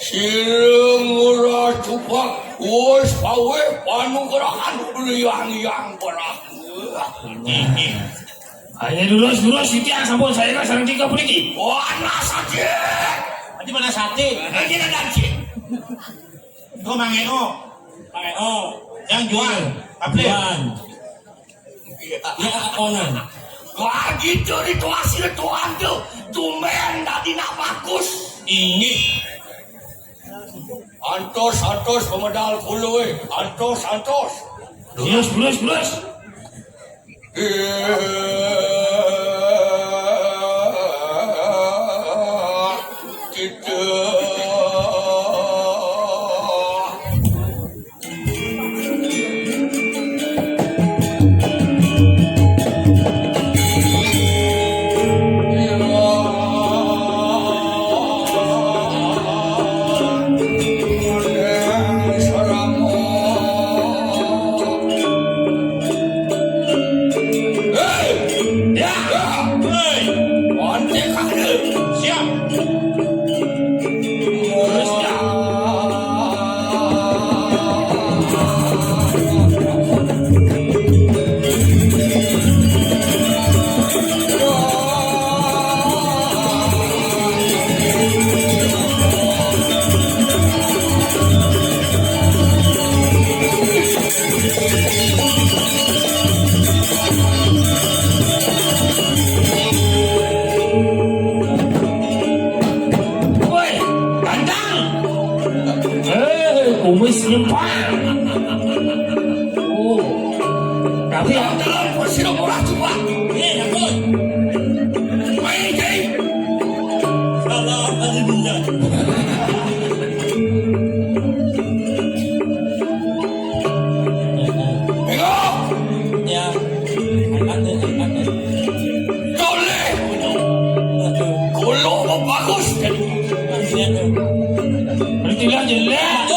Sireng murah cupak, wos pawe panugerahan yang berak. Ayo dulu sitian sampun saya kan sareng tiga puniki. Mana sate? Di mana sate? Lagi nanti. Kau mangeo. Yang jual. Jual. Ya onan. Wah gitu itu hasil tuan tuh. Tumen tadi nak bagus. Ini. Antos pemedal puluh. Antos. Bulus. Kita kumis nyempang. Tapi yang dalam kursi murah cupak. Ya betul. Baik. Salam alhamdulillah. Ya. Toleh. Kulo bagus. bertilah jelek.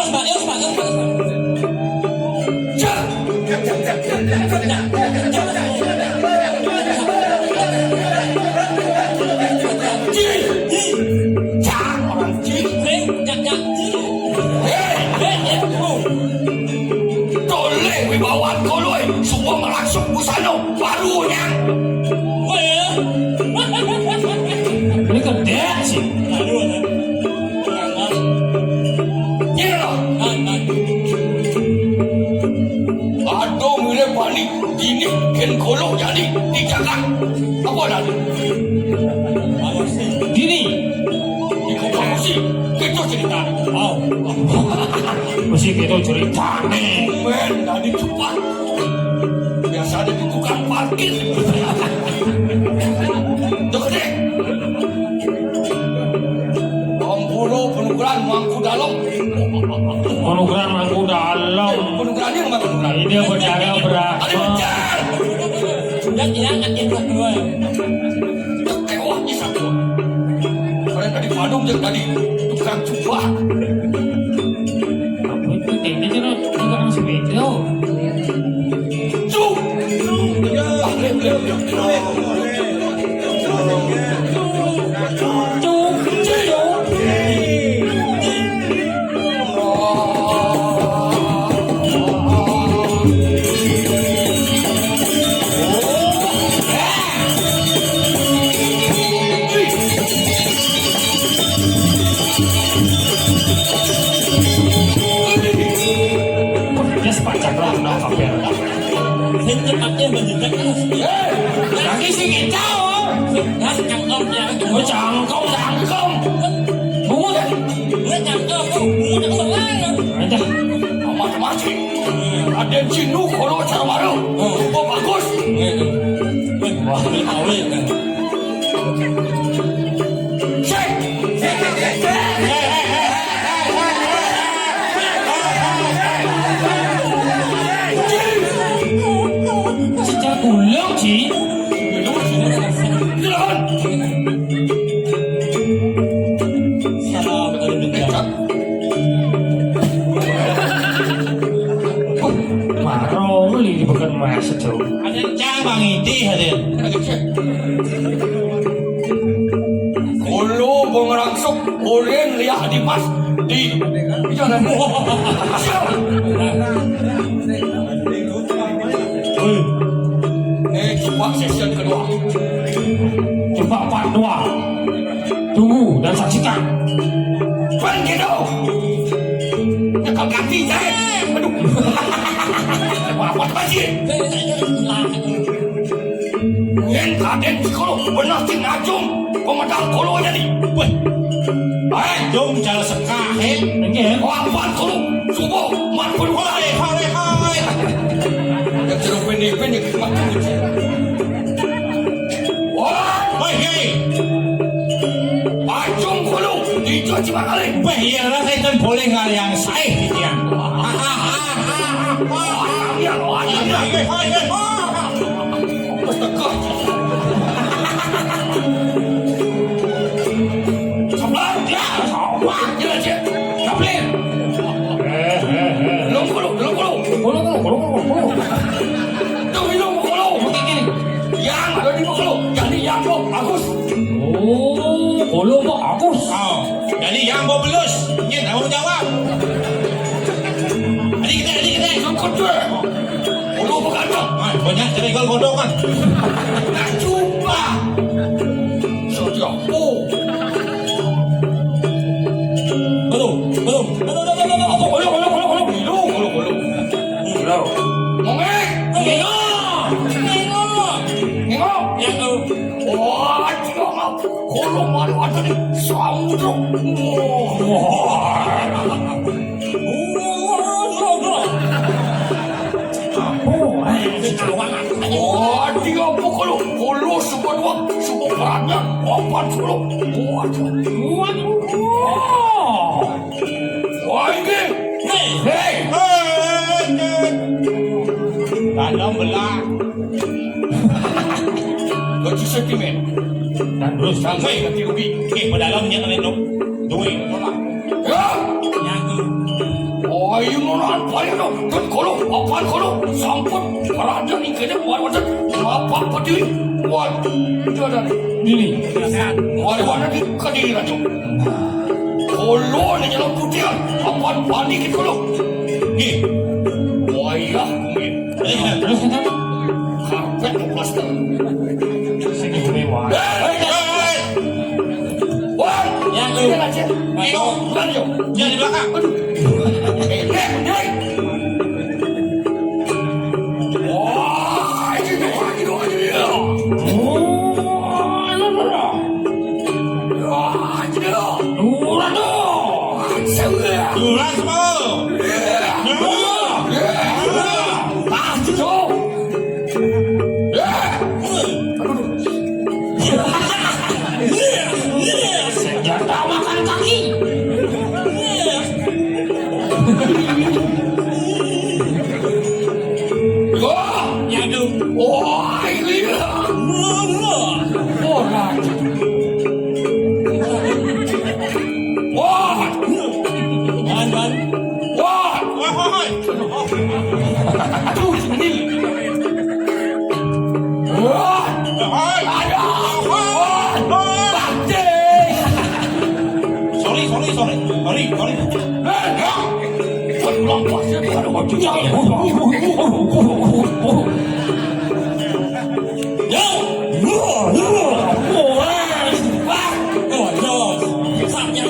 Toleh wibawan koloi semua melangsung busano barunya. Ini gede sih. Aduh mirip balik ini ken kolong jadi dijaga apa dan Gini. sih itu cerita. Mesti kita cerita nih. Men tadi cepat biasa ada di tukang parkir. Dek. Pemburu penugaran mangku dalam. Monogram aku dalam. Penugaran yang mana penugaran? Ini berjaga berapa? Ada bejar. Sudah jangan yang kedua. Tewah di satu. Kalian tadi Bandung yang tadi tukang coba. Ini kan juga nasi beda. Cuk. Lagi sih kita, cangkong. Bungut. Aja. Macam-macam. Ada cinu kalau cara baru. Oh bagus. Wah, awet kan. Sejak ulang sih. Salam alhamdulillah. Marong li di pekan goreng lihat di mas di jangan coba session kedua. Coba part 2. Tunggu dan saksikan. Pergi dong. Kau ganti saya. Aduh. Apa lagi? Yang kaden kalau benar si Najum pemedang kolo jadi. Jom jalan sekahe. Nggih. Apa kolo? Subuh mat kedua. Hai. Yang terus pendek mat. Wah, Hei. Najum kolo dijual cuma kali. Iyalah saya kan boleh nggak yang saya dia. Hai. Sebelah dia, wah, jelas je. Tak boleh. Belum kolo. Tu minum kolo. Begini. Yang ada di kolo. Jadi yang kolo bagus. Oh, kolo bagus. Jadi yang mau belus, dia tak mau jawab. Adik kita. Yang kedua, kolo berkandang. Banyak jadi gol bodoh kan. Nak cuba. Saja. Oh, Belum. kolo. Mongek. Tengok. Yang tu. Wah, tengok. Kolo malu ada di samudra. Wah, tiga puluh. Kolo semua dua. Semua banyak. 40. Wah, ini. Hei. Dalam belah. Gaji sentimen. Dan terus Sampai ganti rugi. Berdalamnya kan itu. Duit. Ya. Yang tu. Oh, ini mana apa ya dong? Dan kolo, apa kolo? Sampun. Berada ni kena buat macam apa peti. Buat. Itu ada ni. ini. Mana ni kediri rajuk. Kolo ni jalan putih. Apa panik itu kolo? Wah, iya. Terus kita Karpet plaster. sini mewah. Wah, Yang tu. ini aja. Ayo, lanjut. Yang di belakang. Wah, ini dia. Oh, ini benar. Wah, ini dia. Murah tu. Sewa. Duran semua. Ah, jauh. Senjata makan kaki. Wah, Yang tu. wah, ini dia. Wah, wah, Ban. wah. Hai. Aduh, ini. Wah, Hai. ada. Wah, bakti. Sorry. Pulang pasir pada waktu jauh. Yang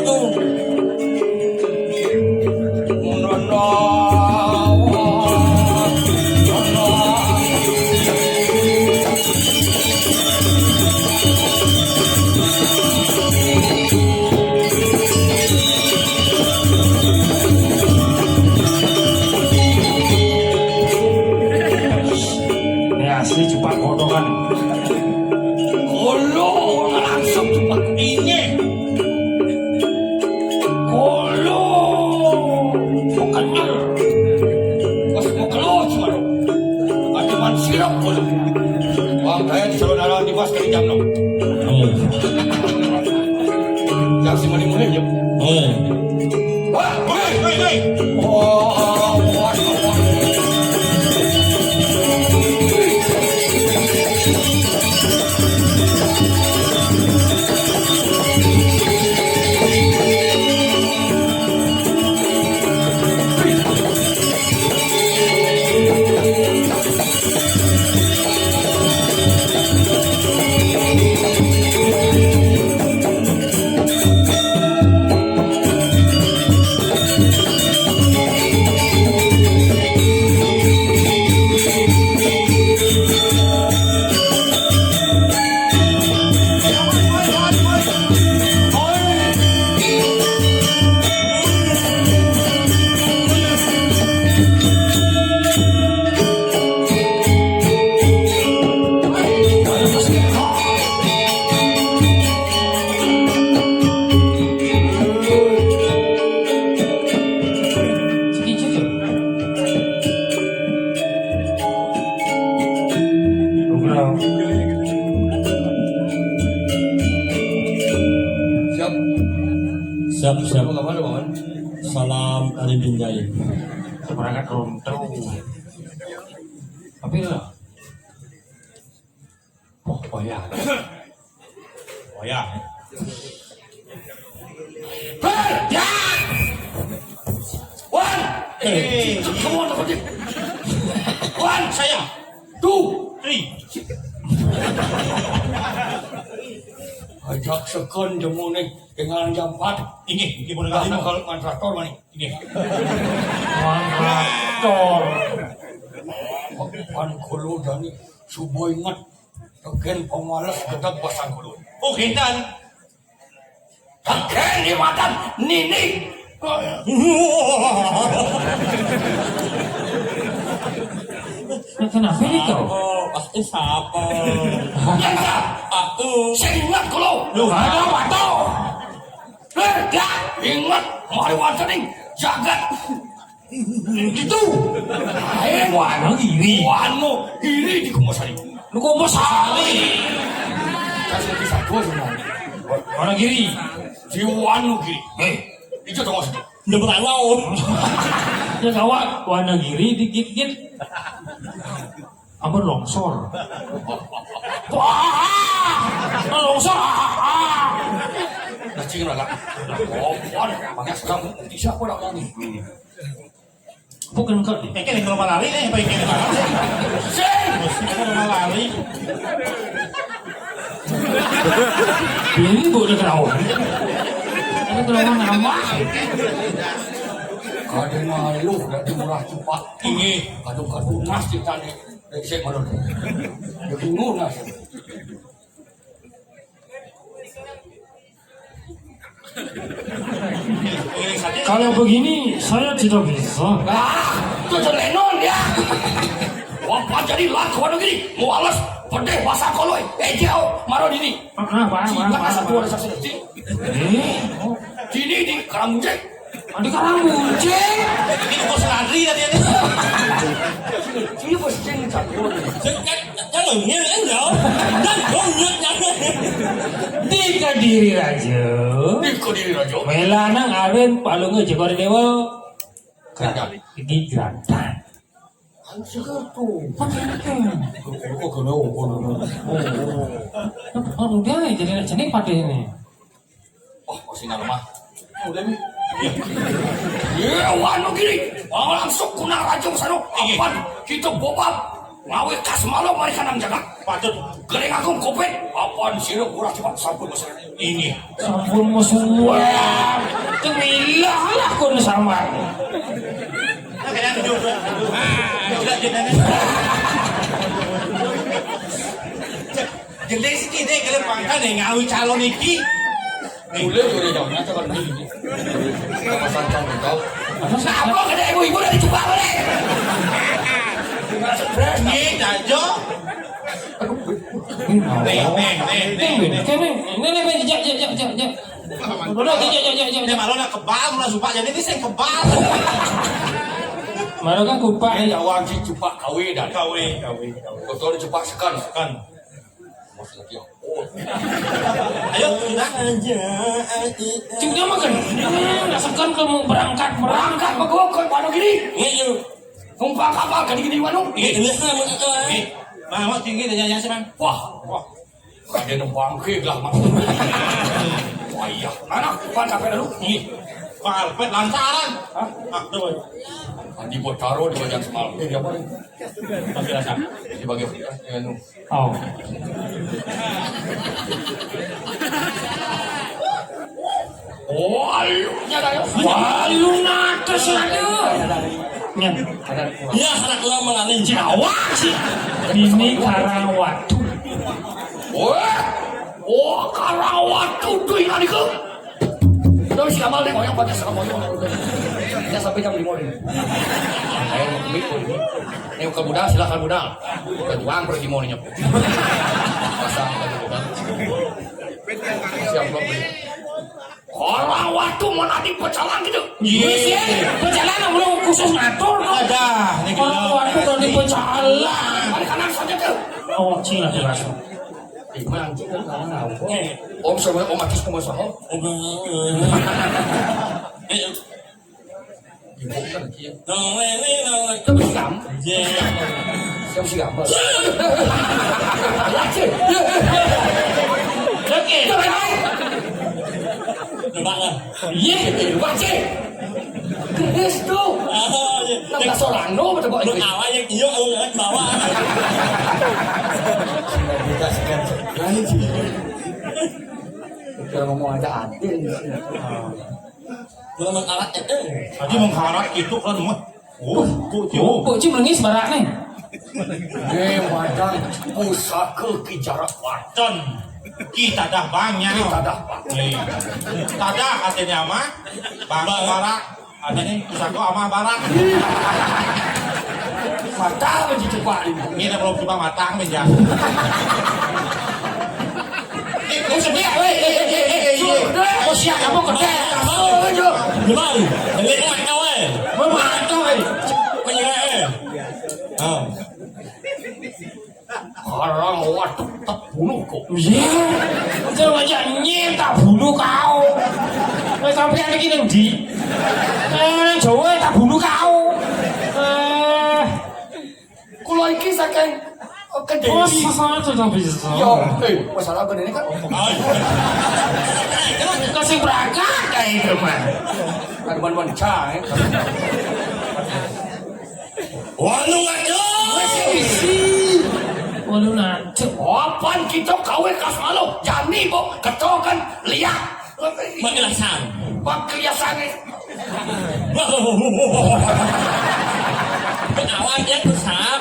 tu. Ini asli cepat kodokan. Kolo langsung cepat. Ini. Kolo. Bukannya. Pas mau keluar cuma dong. Cuma sirap kolo. Wang saya di saudara di pas kali jam 6. Yang si mulai jam. Wah, Hei. wah, wah. Siap, siap. Kamu kemana, Paman? Salam dari Binjai. Berangkat rontau. Tapi lah. Oh ya. Oh ya. Hei, ya! Wan! Eh, Kamu ada apa? Wan! saya. Tuh! Tri. Ajak sekon jemu nih dengan jam 4. Ini boleh Karena kali kalau mantrator mana? Ini. Mantrator. Pan kulu dani subuh ingat. Tegen pemalas kedak pasang kulu. Oh, kendan. Tegen di matan nini. Kenapa ini kau? Pasti siapa? Yang tak? Aku. Saya ingat kulu. Loh, Ada batu. Ya, ingat. Mari wancaning jagat. Itu. Ayo wan. Iri. Wanmu iri di kumasari. Lu kok mau sari? Kasih kisah gua semua. Mana kiri? Di wanu kiri. Itu dong maksudnya. Udah pernah mau. Ya kawan, warna kiri dikit-dikit. Apa longsor? Wah! Longsor! Nah, cing lah. Oh, wan. Makanya sekarang bisa aku nak nyanyi. Bukan kau ni. Kayaknya kalau malari nih, apa yang malam sih? Sing! Kalau malari. Ini boleh kerawang. Ada kerawang nama. Kadang malu dah dimurah cepat. Ini. Kadang-kadang nasi tadi. Dari saya malu. Dia bingung nasi. Ini saja. Kalau begini saya tidak bisa. Ah, itu John Lennon ya. Wah, jadi laku ada gini. Mau alas pedeh basah koloi. Jauh maro dini. Jika asal tua ada saksi nanti. Oh, Dini di Karamujek. ada Karamujek. Ini kok selari tadi ini. Ini bos ceng campur. Jangan enggak. Dan banyak jangan. Di Kediri Raja. Di Kediri Raja. Melanang awen palunge jekor dewa. Grandan. Ini grandan. Segar tuh. Pakai Kok kena Oh, dia jadi nak jenis pada ini. Oh, masih nama. Udah nih. Ya, wanu gini. Langsung kuna raja sana. Apa? Kita bobab. Ngawe kas malam mereka nang jaga. Patut. Gereng aku kopet. Apaan sirap kurang cepat sampun besar. Ini. Sampun mau semua. Cemilah lah kau sama. Kayaknya duduk. Tidak jenenge. Jelas iki deh kalau pangkat nih ngawi calon iki. Boleh boleh jauh. Nanti kalau ini. Sama santan kau. Apa kena ibu-ibu dari coba boleh. Ini dajo. Ini malu nak kebal, nak supak jadi ini saya kebal. Malu kan kupak Ini awak si cepat kawe dah. Kawe. Betul cepat sekan. Kan. Masih lagi. Ayo kita aja. Cuma makan. Nggak sekan kamu berangkat Berangkat begokon panu gini. Iya. Numpang kapal gini-gini wanu. Iya. Mama tinggi dan nyanyi sih bang. Wah. Ada numpang ke lah mak. Wah iya. Anak pan sampai dulu. Nih. Karpet lantaran. Hah? Ah, tuh. Di buat taruh di bagian semalam. Ini apa nih? Tapi rasa. Di bagian ini. Oh. Oh, alunya dah. Walu nakes lagi. Nyan. Ya anak lama lain Jawa sih. Ini Karawatu. Oh, Karawatu tuh yang ada ke. Tahu si Kamal tengok yang pakai sama yang kita sampai jam 5 ini. Ayo mau kemik pun. Ini bukan budal, silakan budal. Bukan tuang pergi mau nyep. Pasang baju budal. Siap belum beli. Karawatu mana di pecalang gitu? Iya. Perjalanan belum khusus ngatur. ada. Karawatu kalau di pecalang. Balik kanan saja tuh. Oh, Cina jelas. Mancing kan tahu. Om sama om akis sama sama. Ibu kan dia. Tapi gam. Siapa sih gambar? Lagi. Oke. Iya, baca. Yes tuh. Nggak seorang no, betul betul. Awal yang iyo kan bawa. Kalau ngomong aja adil. Belum alat itu. Tadi mengharap itu kan mah. Oh, tuh. Kok cuma nangis barak nih? Madang pusaka kijarak Wacon. Kita dah banyak. kita dah pakai. Tada katanya mah. Barak. Adanya pusaka ama barak. Mata menjadi cepat ini. Ini belum coba matang meja. Kau sedia, weh. Kau siap kamu kerja. Gimana? Balik mak kau Memantau Menyerah Karang waktu tak bunuh kok. Iya. Jangan aja tak bunuh kau. Sampai yang ini di. Jawa tak bunuh kau. Kalau iki saking kedai. Oh, masalah itu tak bisa. Yo, masalah kedai ini kan. Kasih berangkat kayak itu mah. Ada ban-ban cah. Walu aja. Walau nanti. Apaan kita kawe kas malu. Jani kok ketokan lihat. Mengilasan. Pakliasannya. Awalnya besar,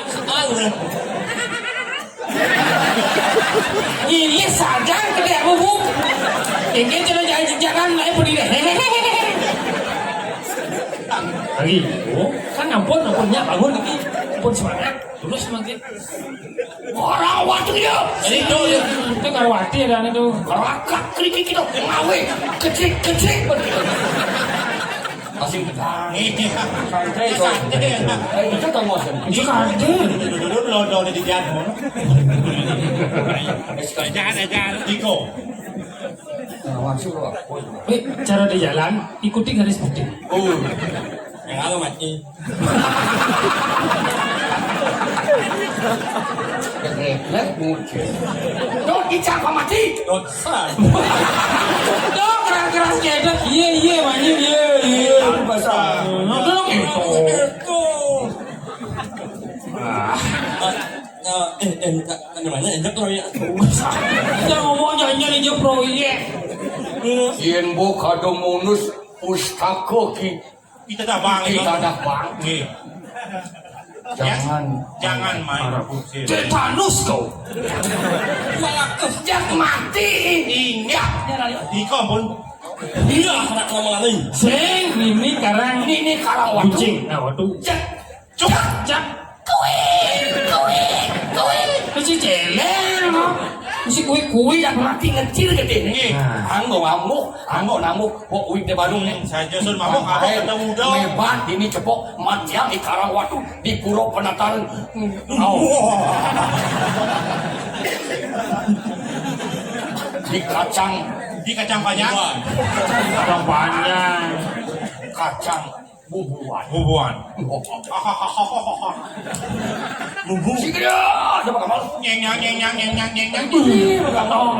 ini sadang kedai bubuk. Ini jangan naik berdiri. Lagi, kan ampunnya bangun lagi, ampun semangat, terus semakin. Orang waktu dia. Jadi itu karwati ada itu. Rakak kerikik kita ngawe kecil masih Ini. santai itu tak mau Itu kade. Dulu lo di jangan. Jangan. Iko. masuk loh. Cara di jalan ikuti garis putih. Oh, Yang aku mati. refleks muncul. Tuh dicapa mati. Dosa. Dok keras keras iya maju iya. Bahasa. Dok itu. Namanya enggak proyek. Kita ngomong jangan aja proyek. Yen bo kado monus pustaka ki Kita dah bang. kita dah bang. Jangan main. Tetanus kau. Sejak mati ingat. Iko pun. Iya, anak ngomong lagi. Sing, ini karang waktu. kucing. Nah, waktu. Jak. Kuwi. Masih celeng, no? Masih kuwi. Yang mati ngecil gede nih. Anggo ngamuk. Kok uik di Bandung nih. Saya Jason mabok apa kata muda. Mebat ini cepok matiang di karang waktu di Puro Penataran. Di kacang panjang. Orang banyak. Kacang bubuan. Bubu. Sigera, coba kamal. Nyeng. Ih, begatong.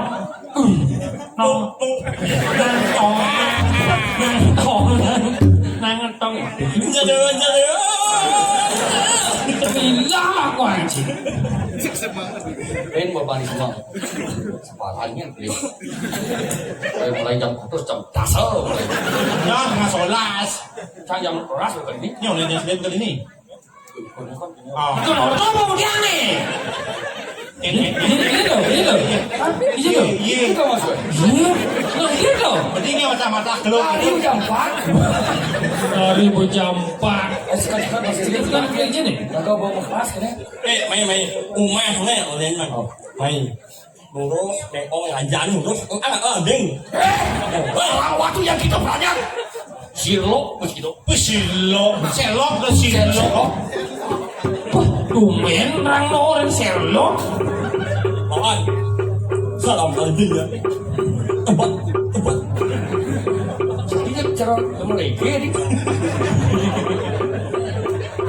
Nangentong. Gila aku anjing. Ben berbalik semua. Sepalannya beli. Mulai jam terus jam dasar. Ya, nggak solas. Sang jam keras bukan ini. Ini oleh dia kali ini. Oh. Itu mau dia nih. Ini loh. Iya. Itu maksud. Ini loh. Pentingnya mata-mata gelap. Tadi jam 4. 2000 jam 4. Sekarang masih Itu kan kerja nih. Kagak bawa kelas kan ya? Mày umah này ở lên mà mày mù đó mày ôi là dán mù đó ở đinh Orang waktu yang kita banyak. Silo, begitu. Selok. đủ mến răng nô lên xèo lốt Bọn salam alaikum ya. Tempat. Ini cara mereka ni.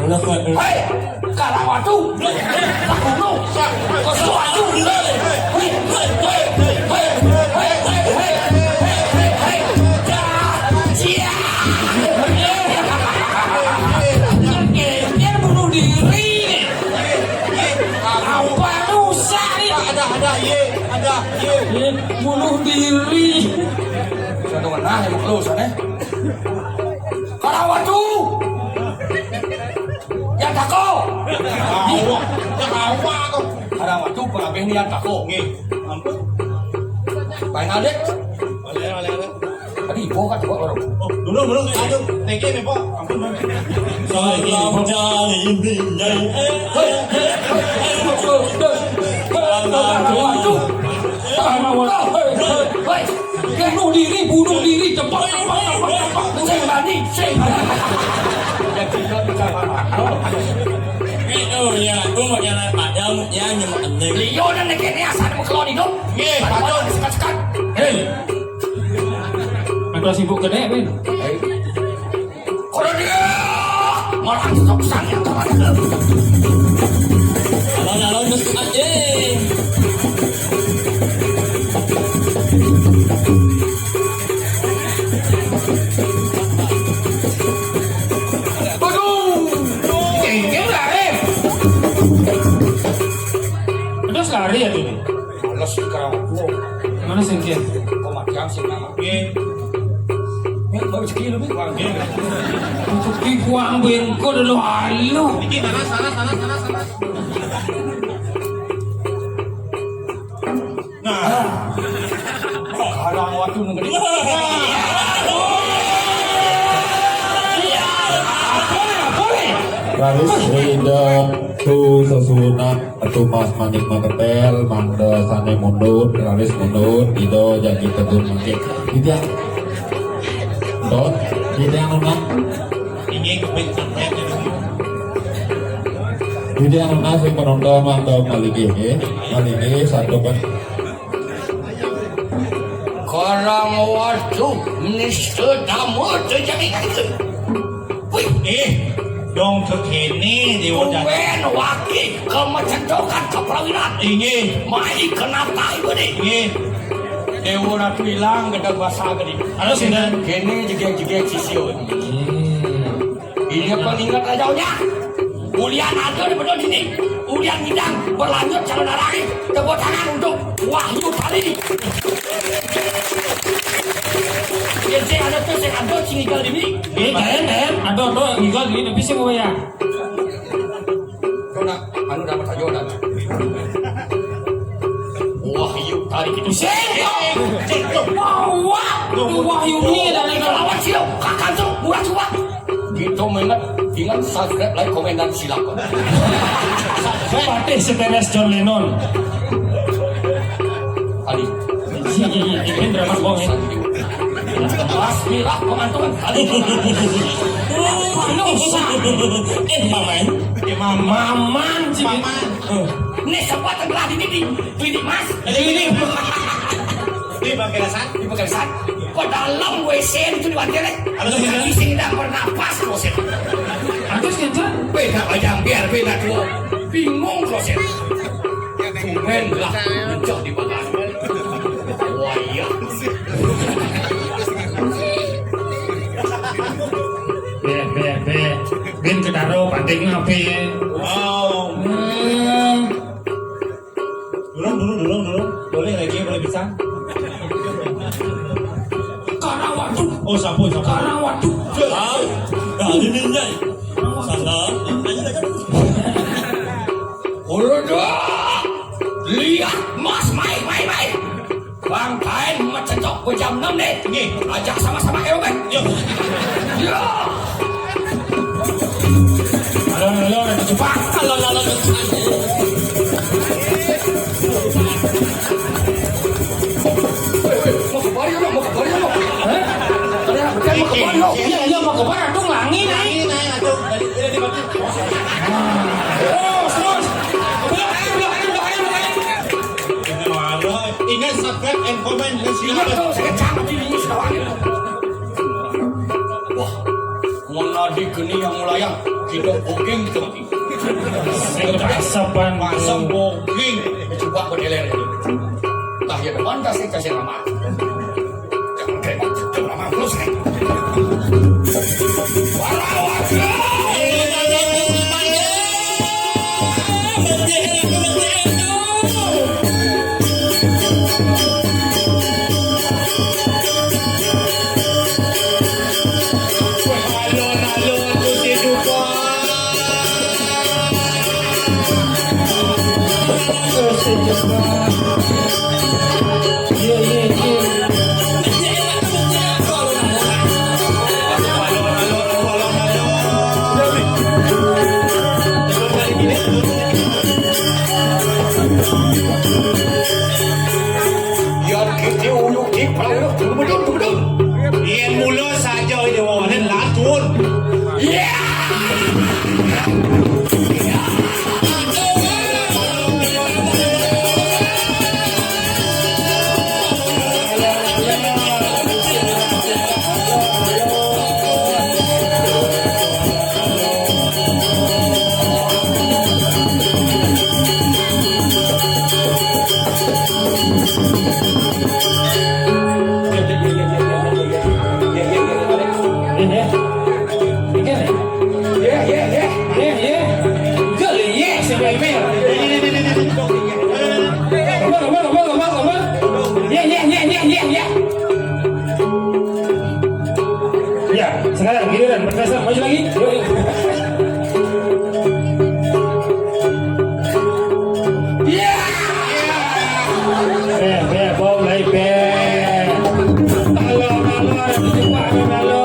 Anak Hei, Karawatu, tak kuno, Karawatu, hei, dia bunuh diri ni. Apa rusak ni? Ada, ye, ada, ye. Dia bunuh diri. Satu mana yang mau sana? Karawatu, yang tako. Awak kau. Karawatu pengambil ni yang tako. Nggih. Ampun. Baik adik. Oleh. Tadi ibu kan coba orang. Oh, dulu aduh. Thank you, Pak. Ampun. salam jahili nyai. Bunuh diri, cepat. Saya berani. Yang kita bicara Itu ya, aku mau jalan padang ya nyemak nih. Leo dan negeri asal mau keluar hidup. Nggih, Pak Jon. Sekat-sekat. Hei. Aku sibuk gede, Ben. Kalau dia malah sok sang yang terhadap. Alon-alon mesti aja. Terus lari ya tuh. Males sekarang aku. Mana singkir? Kau macam sih nama. Nggih. Ini baru sekali lebih kurang. Untuk ikuang bengko dulu halu. Iki sana. Nah, Sekarang waktu negeri. Raris Rida Tu Sesuna Atu Mas Manik Maketel Mangda Sane Mundut Raris Mundut Ido Jagi Tegun Mangkik Gitu ya Dot Gitu yang nuna ingin keping sampai Gitu yang nuna Sing penonton Mangda Maliki Maliki Satu kan Sekarang waktu Minister Damu terjadi itu. Wih. dong kekini di wadah. Wen wakil kemencedokan keprawiran. Ingin, Mai kenapa ibu ni? ingin. Dewa nak bilang ke bahasa gini. Ano sindan? Kini jegek sisio. Ini pengingat rajaunya. Ulian ada di bedol sini. Ulian bidang berlanjut calon arang. Tepuk tangan untuk Wahyu Tali. Jadi ada tu saya ada sini kali ini. Ada ngigal ini tapi sih ya. Kau nak anu dapat aja dah. Wahyu Tali itu. Wahyu ni dah Kita lawan silo. Kakak tu murah cuba. Kita ingat subscribe, like, komen dan silakan. Patih seteres John Lennon. Tadi. Ini drama bohong ya. Mas Mirah pengantungan kali. Manusia. Maman. Maman sih. Ini sempat terbelah di mas. Ini Di bagian dasar. Di pekerjaan. Ke dalam WC itu di wantian. Ada di sana? Isi tidak bernapas kloset. Terus kita Beda aja biar beda tuh. Bingung kloset. Kumen lah mencok di badan. Wah iya. Ben kedaro panting ngape. Oh, dulu. Boleh lagi, boleh bisa. Karawatu. Oh, sapu. Karawatu. Kali ini nyai. Salam. Udah. Lihat mas mai. Bang Kain mencocok ke jam 6 nih. Nih. Ajak sama-sama aerobat. Yuk. Ya. Halo, cepat. Alon-alon mesti aja. Mau ke Bali lo. Hah? Kalian mau ke Bali lo? Iya mau ke barat dong langi naik. Naik, aduh. Dari di batu. Terus. Ingat, Ingat tuh, saya cantik ini sudah wangi. Wah, menadi geni yang melayang, kita booking tinggi. Sing kasapan Pasang booking. Coba berdeler ini. Tah ya depan dah saya kasih nama. Jangan kayak macam nama plus kan. Yang kita uyuk di paling bedun. Ien mula saja ini wawanan latun. Ya, sekarang giliran berdasar maju lagi. Yuk, yuk. Bom lagi halo, halo.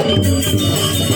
Thank you.